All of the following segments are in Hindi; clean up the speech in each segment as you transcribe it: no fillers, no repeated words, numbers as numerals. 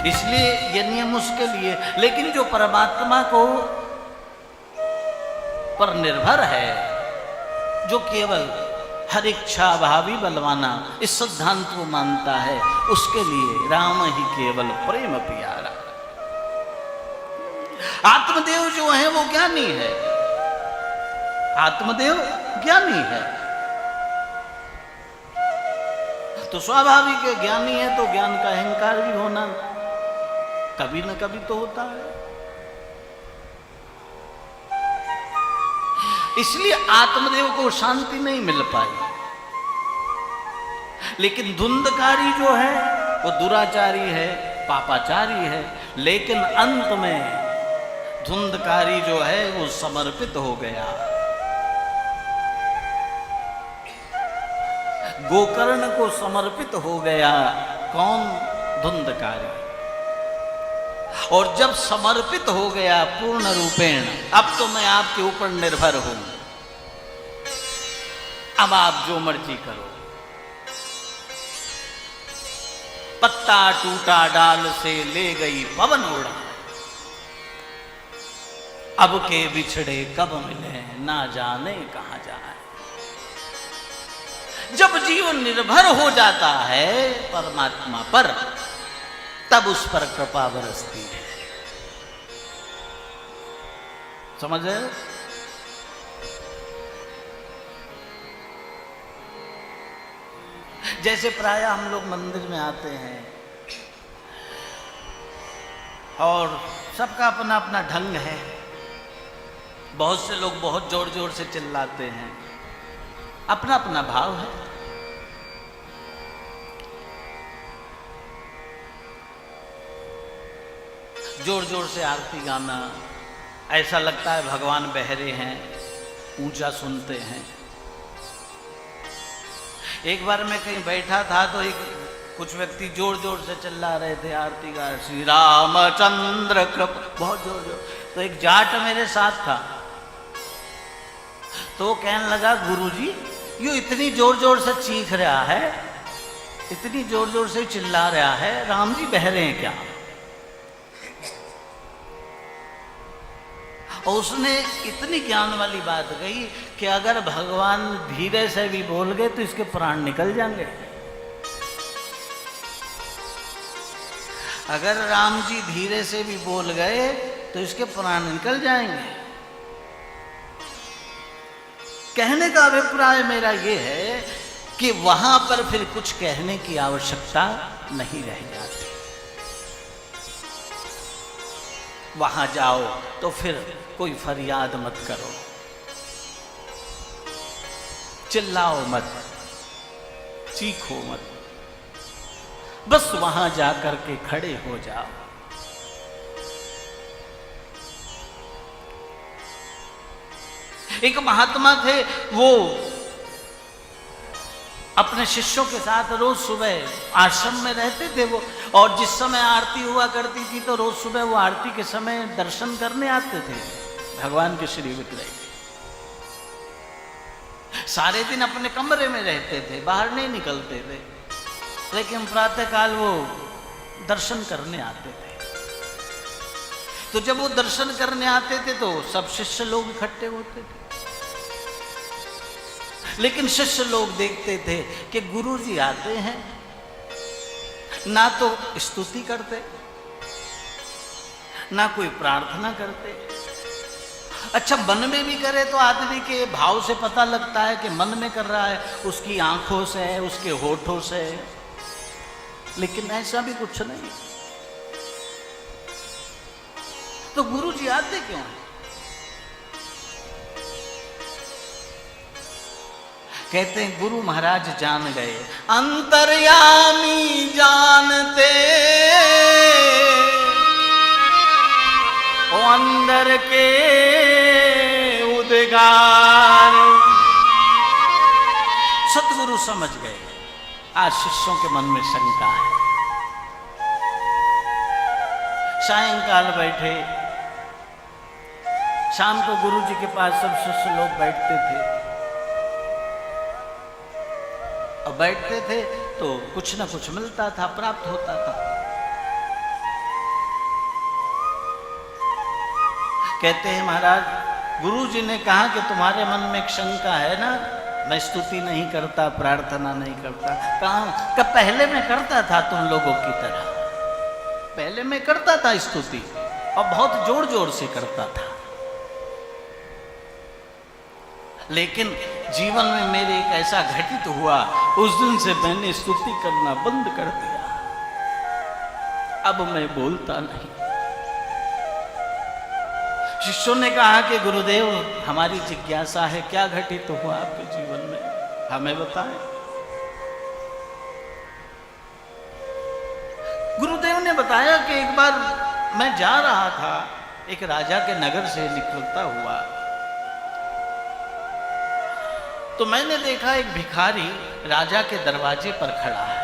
इसलिए ये नियम उसके लिए। लेकिन जो परमात्मा को पर निर्भर है, जो केवल हर इच्छा भावी बलवाना इस सिद्धांत को मानता है, उसके लिए राम ही केवल प्रेम प्यारा। आत्मदेव जो है वो ज्ञानी है, आत्मदेव ज्ञानी है, तो स्वाभाविक है ज्ञानी है तो ज्ञान का अहंकार भी होना कभी न कभी तो होता है। इसलिए आत्मदेव को शांति नहीं मिल पाई। लेकिन धुंधकारी जो है वो दुराचारी है, पापाचारी है, लेकिन अंत में धुंधकारी जो है वो समर्पित हो गया। गोकर्ण को समर्पित हो गया। कौन? धुंधकारी। और जब समर्पित हो गया पूर्ण रूपेण, अब तो मैं आपके ऊपर निर्भर हूं, अब आप जो मर्जी करो। पत्ता टूटा डाल से ले गई पवन उड़ा, अब के बिछड़े कब मिले ना जाने कहां जाए। जब जीव निर्भर हो जाता है परमात्मा पर, तब उस पर कृपा बरसती है। समझ रहे हो? जैसे प्रायः हम लोग मंदिर में आते हैं और सबका अपना अपना ढंग है। बहुत से लोग बहुत जोर जोर से चिल्लाते हैं, अपना अपना भाव है। जोर जोर से आरती गाना, ऐसा लगता है भगवान बहरे हैं, ऊंचा सुनते हैं। एक बार मैं कहीं बैठा था तो कुछ व्यक्ति जोर जोर से चिल्ला रहे थे आरती गा, श्री रामचंद्र कृप, बहुत जोर जोर। तो एक जाट मेरे साथ था, तो कहने लगा गुरुजी ये इतनी जोर जोर से चीख रहा है, इतनी जोर जोर से चिल्ला रहा है, राम जी बहरे हैं क्या? और उसने इतनी ज्ञान वाली बात कही कि अगर भगवान धीरे से भी बोल गए तो इसके प्राण निकल जाएंगे। अगर राम जी धीरे से भी बोल गए तो इसके प्राण निकल जाएंगे। कहने का अभिप्राय मेरा यह है कि वहां पर फिर कुछ कहने की आवश्यकता नहीं रह जाती। वहां जाओ तो फिर कोई फरियाद मत करो, चिल्लाओ मत, चीखो मत, बस वहां जाकर के खड़े हो जाओ। एक महात्मा थे, वो अपने शिष्यों के साथ रोज सुबह आश्रम में रहते थे वो, और जिस समय आरती हुआ करती थी तो रोज सुबह वो आरती के समय दर्शन करने आते थे भगवान के श्री विग्रह। सारे दिन अपने कमरे में रहते थे, बाहर नहीं निकलते थे, लेकिन प्रातःकाल वो दर्शन करने आते थे। तो जब वो दर्शन करने आते थे तो सब शिष्य लोग इकट्ठे होते थे। लेकिन शिष्य लोग देखते थे कि गुरुजी आते हैं, ना तो स्तुति करते, ना कोई प्रार्थना करते। अच्छा, मन में भी करे तो आदमी के भाव से पता लगता है कि मन में कर रहा है, उसकी आंखों से, उसके होठों से, लेकिन ऐसा भी कुछ नहीं। तो गुरुजी आते क्यों हैं? कहते हैं गुरु महाराज जान गए, अंतर्यामी जानते ओ अंदर के उद्गार। सतगुरु समझ गए आज शिष्यों के मन में शंका है। सायंकाल बैठे, शाम को गुरुजी के पास सब शिष्य लोग बैठते थे, और बैठते थे तो कुछ ना कुछ मिलता था, प्राप्त होता था। कहते हैं महाराज गुरु जी ने कहा कि तुम्हारे मन में एक शंका है ना, मैं स्तुति नहीं करता, प्रार्थना नहीं करता। कहा कि पहले मैं करता था तुम लोगों की तरह, पहले मैं करता था स्तुति और बहुत जोर जोर से करता था, लेकिन जीवन में मेरे एक ऐसा घटित हुआ, उस दिन से मैंने स्तुति करना बंद कर दिया। अब मैं बोलता नहीं। शिष्यों ने कहा कि गुरुदेव हमारी जिज्ञासा है, क्या घटित हुआ आपके जीवन में, हमें बताएं। गुरुदेव ने बताया कि एक बार मैं जा रहा था एक राजा के नगर से निकलता हुआ, तो मैंने देखा एक भिखारी राजा के दरवाजे पर खड़ा है,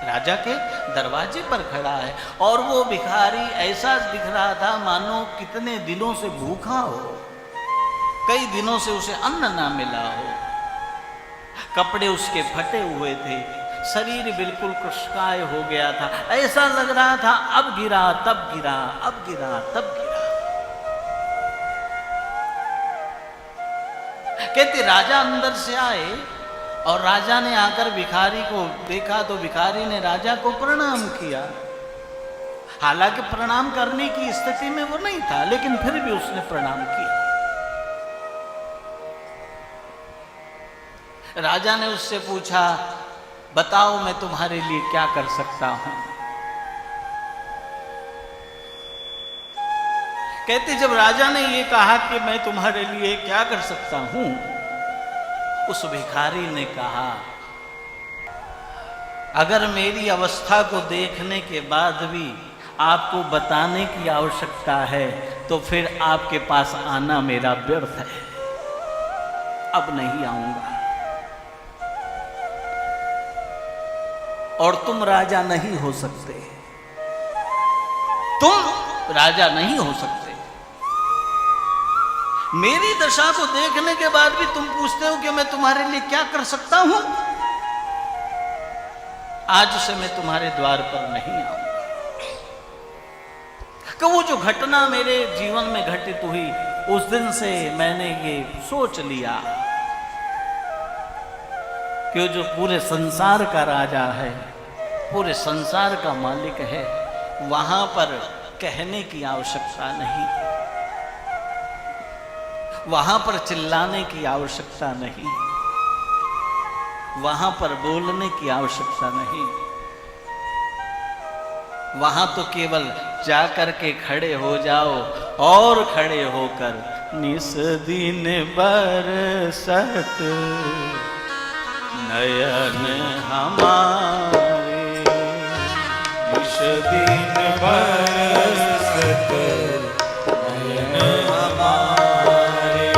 राजा के दरवाजे पर खड़ा है, और वो भिखारी ऐसा दिख रहा था मानो कितने दिनों से भूखा हो, कई दिनों से उसे अन्न ना मिला हो, कपड़े उसके फटे हुए थे, शरीर बिल्कुल कृशकाय हो गया था, ऐसा लग रहा था अब गिरा तब गिरा, अब गिरा तब गिरा। कहते राजा अंदर से आए और राजा ने आकर भिखारी को देखा तो भिखारी ने राजा को प्रणाम किया। हालांकि प्रणाम करने की स्थिति में वो नहीं था, लेकिन फिर भी उसने प्रणाम किया। राजा ने उससे पूछा, बताओ मैं तुम्हारे लिए क्या कर सकता हूं। कहते जब राजा ने ये कहा कि मैं तुम्हारे लिए क्या कर सकता हूं, उस भिखारी ने कहा, अगर मेरी अवस्था को देखने के बाद भी आपको बताने की आवश्यकता है तो फिर आपके पास आना मेरा व्यर्थ है, अब नहीं आऊंगा। और तुम राजा नहीं हो सकते, तुम राजा नहीं हो सकते। मेरी दशा को देखने के बाद भी तुम पूछते हो कि मैं तुम्हारे लिए क्या कर सकता हूं। आज से मैं तुम्हारे द्वार पर नहीं आऊंगा। कि वो जो घटना मेरे जीवन में घटित हुई, उस दिन से मैंने ये सोच लिया कि जो पूरे संसार का राजा है, पूरे संसार का मालिक है, वहां पर कहने की आवश्यकता नहीं, वहां पर चिल्लाने की आवश्यकता नहीं, वहां पर बोलने की आवश्यकता नहीं। वहां तो केवल जाकर के खड़े हो जाओ और खड़े होकर निस दिन बरसत नयन हमारे, निस दिन बरसत नयन हमारे,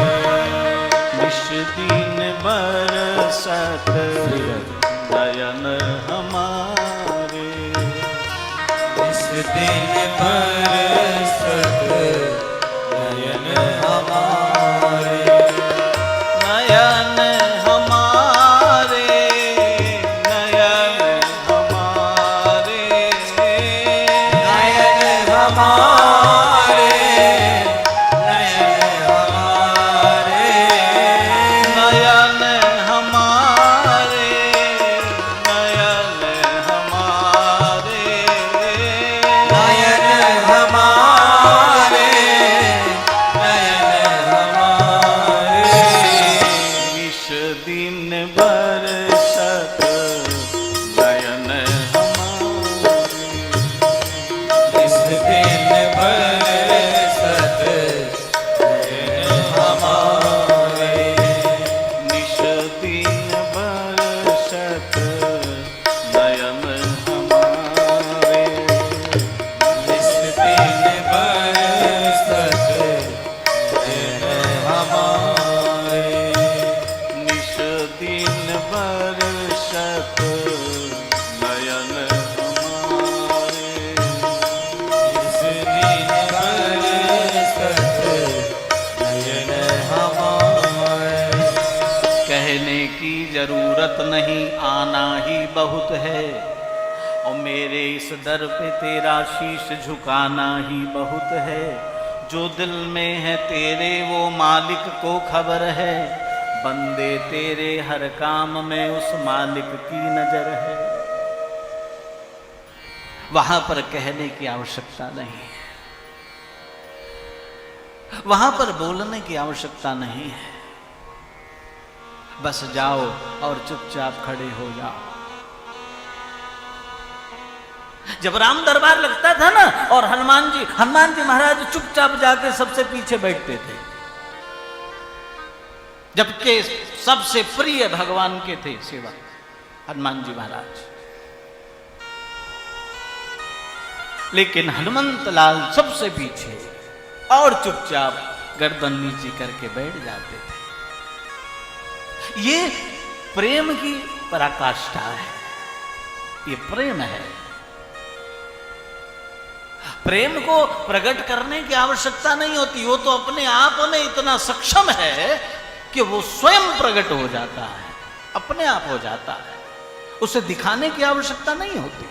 निस दिन बरसत नयन हमारे, निस दिन बरसत नयन हमारे, नयन हमारे, नयन हमारे, नयन हमारे, नयन हमारे, नयन हमारे, नयन हमारे, नयन हमारे, नयन हमारे, निस दिन बरसत नयन हमारे, निस दिन बरसत नयन हमारे, निस दिन बरसत नयन हमारे, निस दिन बरसत नयन हमारे, निस दिन बरसत नयन हमारे, निस दिन बरसत नयन हमारे। कहने की जरूरत नहीं, आना ही बहुत है, और मेरे इस दर पे तेरा शीश झुकाना ही बहुत है। जो दिल में है तेरे वो मालिक को खबर है। बंदे तेरे हर काम में उस मालिक की नजर है। वहां पर कहने की आवश्यकता नहीं है, वहां पर बोलने की आवश्यकता नहीं है। बस जाओ और चुपचाप खड़े हो जाओ। जब राम दरबार लगता था ना, और हनुमान जी महाराज चुपचाप जाके सबसे पीछे बैठते थे, जबकि सबसे प्रिय भगवान के थे सेवक हनुमान जी महाराज। लेकिन हनुमंत लाल सबसे पीछे और चुपचाप गर्दन नीची करके बैठ जाते थे। ये प्रेम की पराकाष्ठा है, ये प्रेम है। प्रेम को प्रकट करने की आवश्यकता नहीं होती, वो तो अपने आप में इतना सक्षम है कि वो स्वयं प्रकट हो जाता है, अपने आप हो जाता है। उसे दिखाने की आवश्यकता नहीं होती।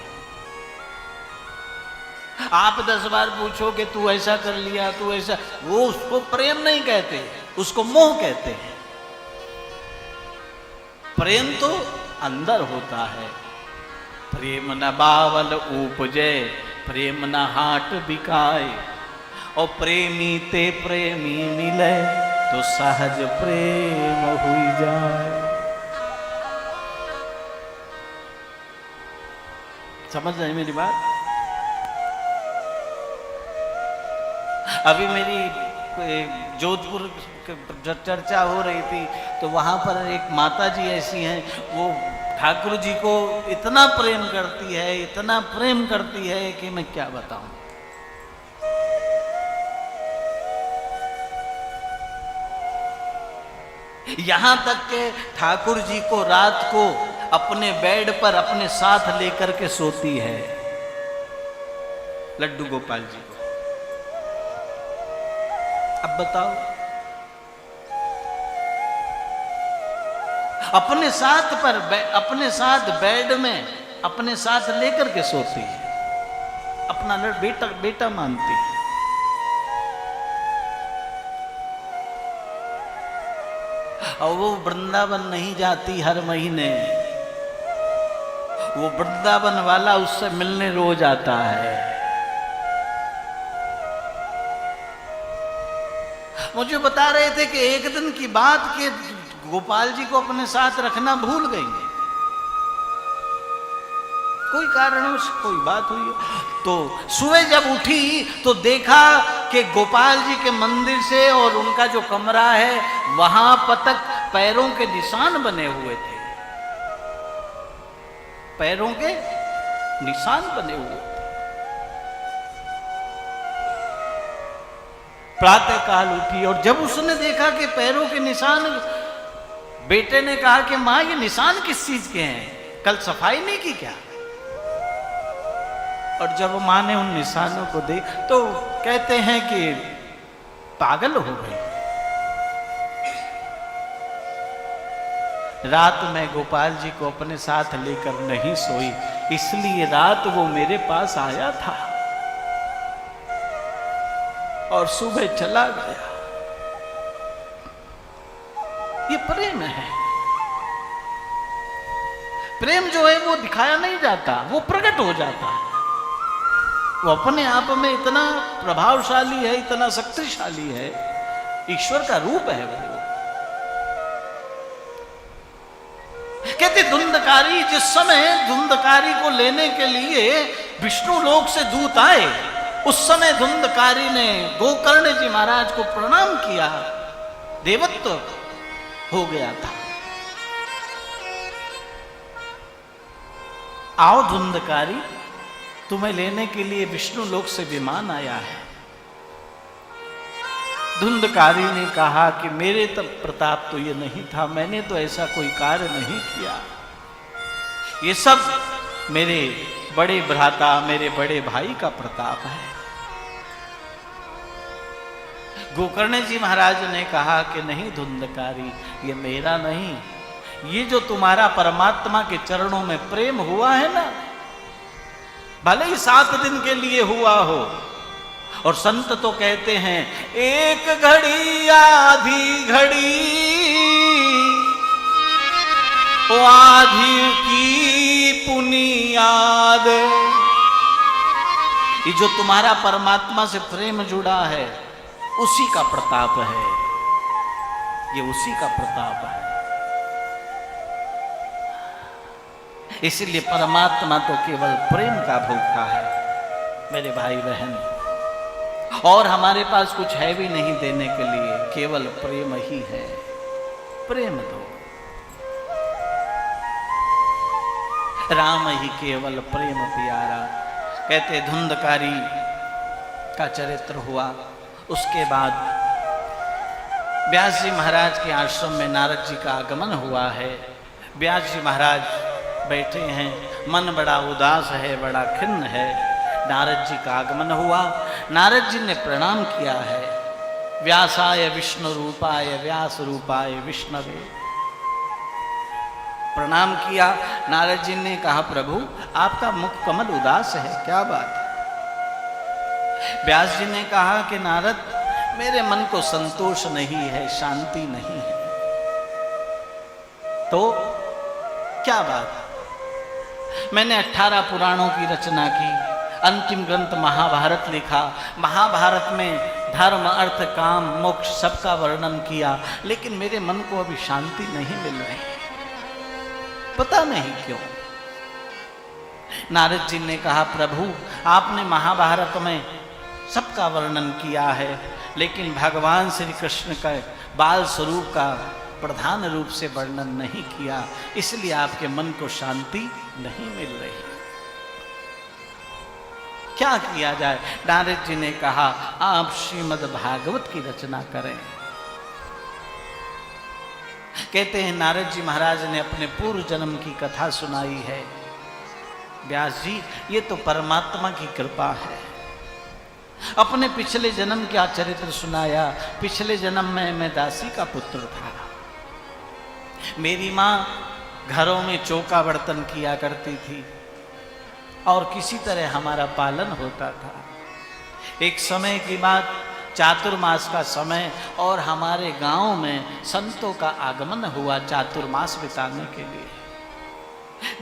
आप 10 बार पूछो कि तू ऐसा कर लिया, तू ऐसा, वो उसको प्रेम नहीं कहते, उसको मोह कहते हैं। प्रेम तो अंदर होता है। प्रेम न बावल उपजे, प्रेम न हाट बिकाए, और प्रेमी ते प्रेमी मिले तो सहज प्रेम हुई जाए। समझ रहे मेरी बात? अभी मेरी जोधपुर चर्चा हो रही थी, तो वहां पर एक माता जी ऐसी हैं, वो ठाकुर जी को इतना प्रेम करती है, इतना प्रेम करती है कि मैं क्या बताऊं। यहां तक के ठाकुर जी को रात को अपने बेड पर अपने साथ लेकर के सोती है, लड्डू गोपाल जी को। अब बताओ, अपने साथ बेड में अपने साथ लेकर के सोती है, अपना बेटा मानती है। और वो वृंदावन नहीं जाती हर महीने, वो वृंदावन वाला उससे मिलने रोज आता है। मुझे बता रहे थे कि एक दिन की बात के गोपाल जी को अपने साथ रखना भूल गई, कोई कारणवश कोई बात हुई, तो सुबह जब उठी तो देखा कि गोपाल जी के मंदिर से और उनका जो कमरा है वहां तक पैरों के निशान बने हुए थे, पैरों के निशान बने हुए थे। प्रातः काल उठी और जब उसने देखा कि पैरों के निशान, बेटे ने कहा कि मां ये निशान किस चीज के हैं, कल सफाई नहीं की क्या? और जब मां ने उन निशानों को देख तो कहते हैं कि पागल हो गई। रात में गोपाल जी को अपने साथ लेकर नहीं सोई, इसलिए रात वो मेरे पास आया था और सुबह चला गया। ये प्रेम है। प्रेम जो है वो दिखाया नहीं जाता, वो प्रकट हो जाता है। वो अपने आप में इतना प्रभावशाली है, इतना शक्तिशाली है, ईश्वर का रूप है वो। कहते धुंधकारी, जिस समय धुंधकारी को लेने के लिए विष्णु लोक से दूत आए, उस समय धुंधकारी ने गोकर्ण जी महाराज को प्रणाम किया, देवत्व हो गया था। आओ धुंधकारी, तुम्हें लेने के लिए विष्णु लोक से विमान आया है। धुंधकारी ने कहा कि मेरे तब प्रताप तो ये नहीं था, मैंने तो ऐसा कोई कार्य नहीं किया, ये सब मेरे बड़े भ्राता, मेरे बड़े भाई का प्रताप है। गोकर्ण जी महाराज ने कहा कि नहीं धुंधकारी, ये मेरा नहीं, ये जो तुम्हारा परमात्मा के चरणों में प्रेम हुआ है ना, भले ही 7 दिन के लिए हुआ हो। और संत तो कहते हैं एक घड़ी आधी घड़ी, ओ आधी की पुनियाद। ये जो तुम्हारा परमात्मा से प्रेम जुड़ा है उसी का प्रताप है, ये उसी का प्रताप है। इसलिए परमात्मा तो केवल प्रेम का भूखा है मेरे भाई बहन, और हमारे पास कुछ है भी नहीं देने के लिए, केवल प्रेम ही है। प्रेम दो, राम ही केवल प्रेम प्यारा। कहते धुंधकारी का चरित्र हुआ, उसके बाद व्यास जी महाराज के आश्रम में नारद जी का आगमन हुआ है। व्यास जी महाराज बैठे हैं, मन बड़ा उदास है, बड़ा खिन्न है। नारद जी का आगमन हुआ, नारद जी ने प्रणाम किया है। व्यासाय विष्णु रूपाय व्यास रूपाय विष्णवे, प्रणाम किया। नारद जी ने कहा प्रभु आपका मुख कमल उदास है, क्या बात है? व्यास जी ने कहा कि नारद मेरे मन को संतोष नहीं है, शांति नहीं है। तो क्या बात? मैंने 18 पुराणों की रचना की, अंतिम ग्रंथ महाभारत लिखा। महाभारत में धर्म अर्थ काम मोक्ष सबका वर्णन किया, लेकिन मेरे मन को अभी शांति नहीं मिल रही, पता नहीं क्यों। नारद जी ने कहा प्रभु आपने महाभारत में सबका वर्णन किया है, लेकिन भगवान श्री कृष्ण का बाल स्वरूप का प्रधान रूप से वर्णन नहीं किया, इसलिए आपके मन को शांति नहीं मिल रही। क्या किया जाए? नारद जी ने कहा आप श्रीमद् भागवत की रचना करें। कहते हैं नारद जी महाराज ने अपने पूर्व जन्म की कथा सुनाई है। व्यास जी ये तो परमात्मा की कृपा है। अपने पिछले जन्म का चरित्र सुनाया। पिछले जन्म में मैं दासी का पुत्र था। मेरी माँ घरों में चौका बर्तन किया करती थी और किसी तरह हमारा पालन होता था। एक समय की बात, चातुर्मास का समय, और हमारे गांव में संतों का आगमन हुआ चातुर्मास बिताने के लिए।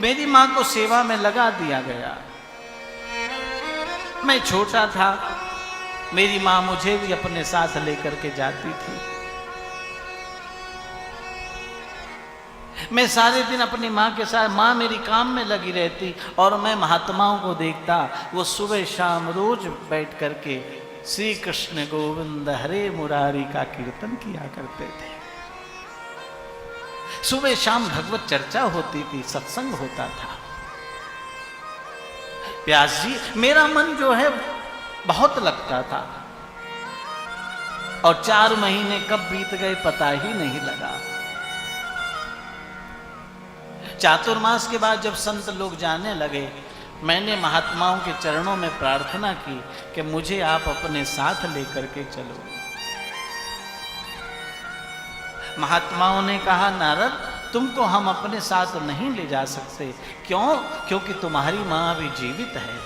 मेरी माँ को सेवा में लगा दिया गया। मैं छोटा था, मेरी माँ मुझे भी अपने साथ लेकर के जाती थी। मैं सारे दिन अपनी माँ के साथ, माँ मेरी काम में लगी रहती और मैं महात्माओं को देखता। वो सुबह शाम रोज बैठ करके श्री कृष्ण गोविंद हरे मुरारी का कीर्तन किया करते थे। सुबह शाम भगवत चर्चा होती थी, सत्संग होता था। व्यास जी मेरा मन जो है बहुत लगता था, और 4 महीने कब बीत गए पता ही नहीं लगा। चातुर्मास के बाद जब संत लोग जाने लगे, मैंने महात्माओं के चरणों में प्रार्थना की कि मुझे आप अपने साथ लेकर के चलो। महात्माओं ने कहा नारद तुमको हम अपने साथ नहीं ले जा सकते। क्यों? क्योंकि तुम्हारी मां अभी जीवित है।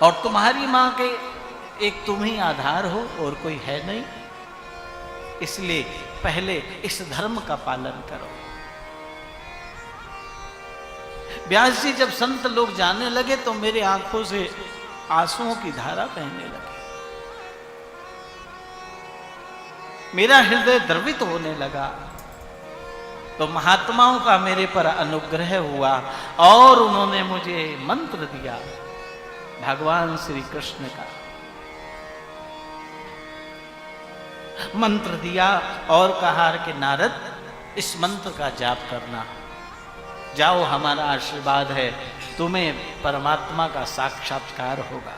और तुम्हारी मां के एक तुम ही आधार हो और कोई है नहीं, इसलिए पहले इस धर्म का पालन करो। व्यास जी जब संत लोग जाने लगे तो मेरे आंखों से आंसुओं की धारा बहने लगी। मेरा हृदय द्रवित होने लगा। तो महात्माओं का मेरे पर अनुग्रह हुआ और उन्होंने मुझे मंत्र दिया भगवान श्री कृष्ण का मंत्र दिया और कहा कि नारद इस मंत्र का जाप करना, जाओ हमारा आशीर्वाद है, तुम्हें परमात्मा का साक्षात्कार होगा।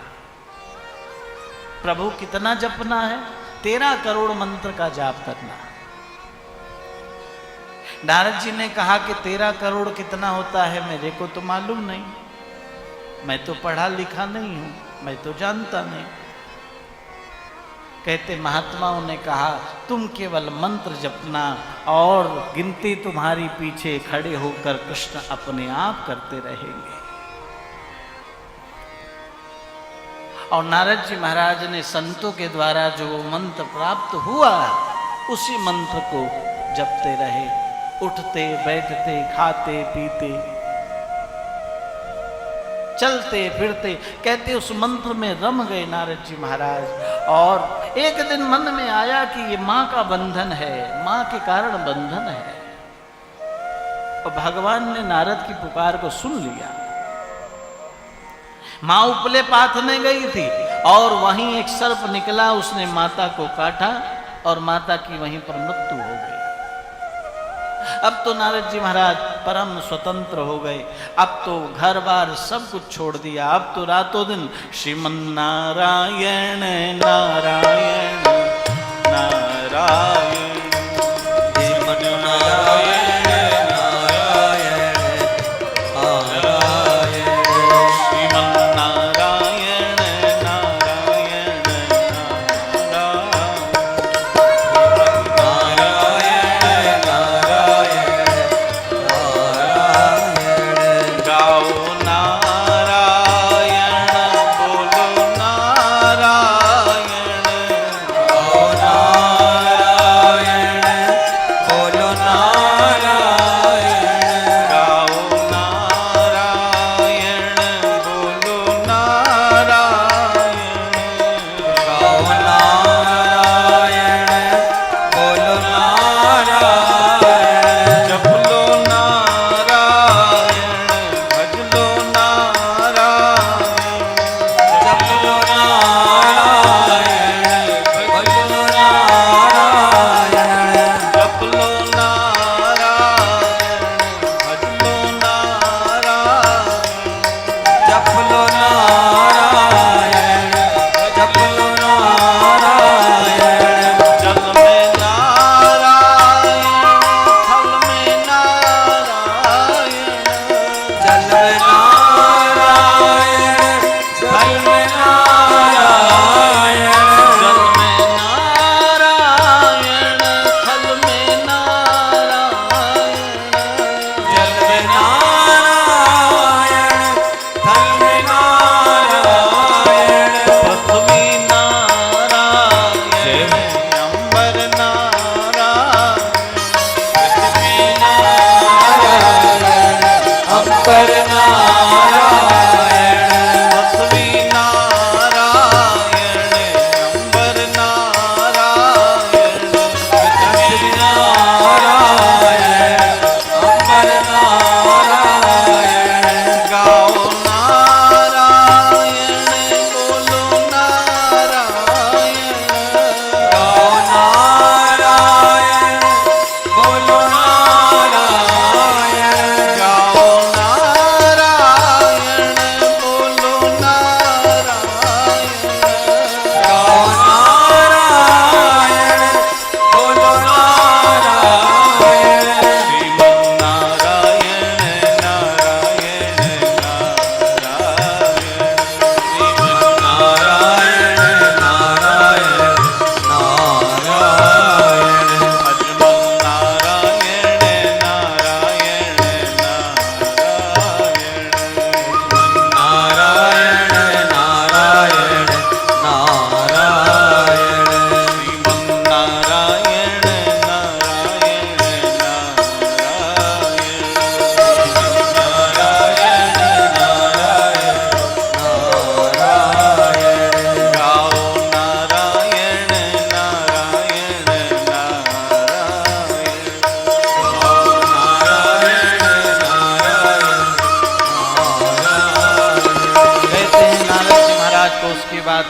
प्रभु कितना जपना है? 13 करोड़ मंत्र का जाप करना। नारद जी ने कहा कि 13 करोड़ कितना होता है मेरे को तो मालूम नहीं, मैं तो पढ़ा लिखा नहीं हूं, मैं तो जानता नहीं। कहते महात्माओं ने कहा तुम केवल मंत्र जपना और गिनती तुम्हारी पीछे खड़े होकर कृष्ण अपने आप करते रहेंगे। और नारद जी महाराज ने संतों के द्वारा जो मंत्र प्राप्त हुआ उसी मंत्र को जपते रहे, उठते बैठते खाते पीते चलते फिरते, कहते उस मंत्र में रम गए नारद जी महाराज। और एक दिन मन में आया कि ये माँ का बंधन है, माँ के कारण बंधन है। और भगवान ने नारद की पुकार को सुन लिया। माँ उपले पाथने गई थी और वहीं एक सर्प निकला, उसने माता को काटा और माता की वहीं पर मृत्यु हो गई। अब तो नारद जी महाराज परम स्वतंत्र हो गए, अब तो घर बार सब कुछ छोड़ दिया। अब तो रातों दिन श्रीमन नारायण नारायण नारायण श्रीमन नारायण नारायण नारायण श्रीमन नारायण नारायण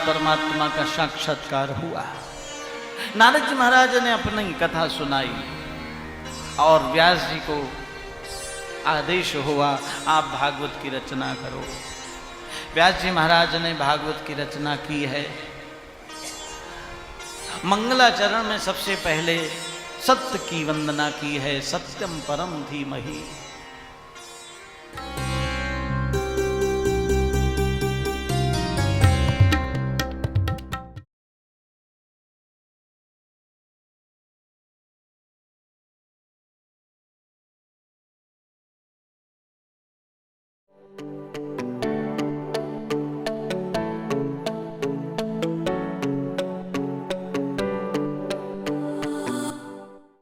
परमात्मा का साक्षात्कार हुआ। नारद जी महाराज ने अपनी कथा सुनाई और व्यास जी को आदेश हुआ आप भागवत की रचना करो। व्यास जी महाराज ने भागवत की रचना की है। मंगलाचरण में सबसे पहले सत्य की वंदना की है, सत्यम परम धीमहि।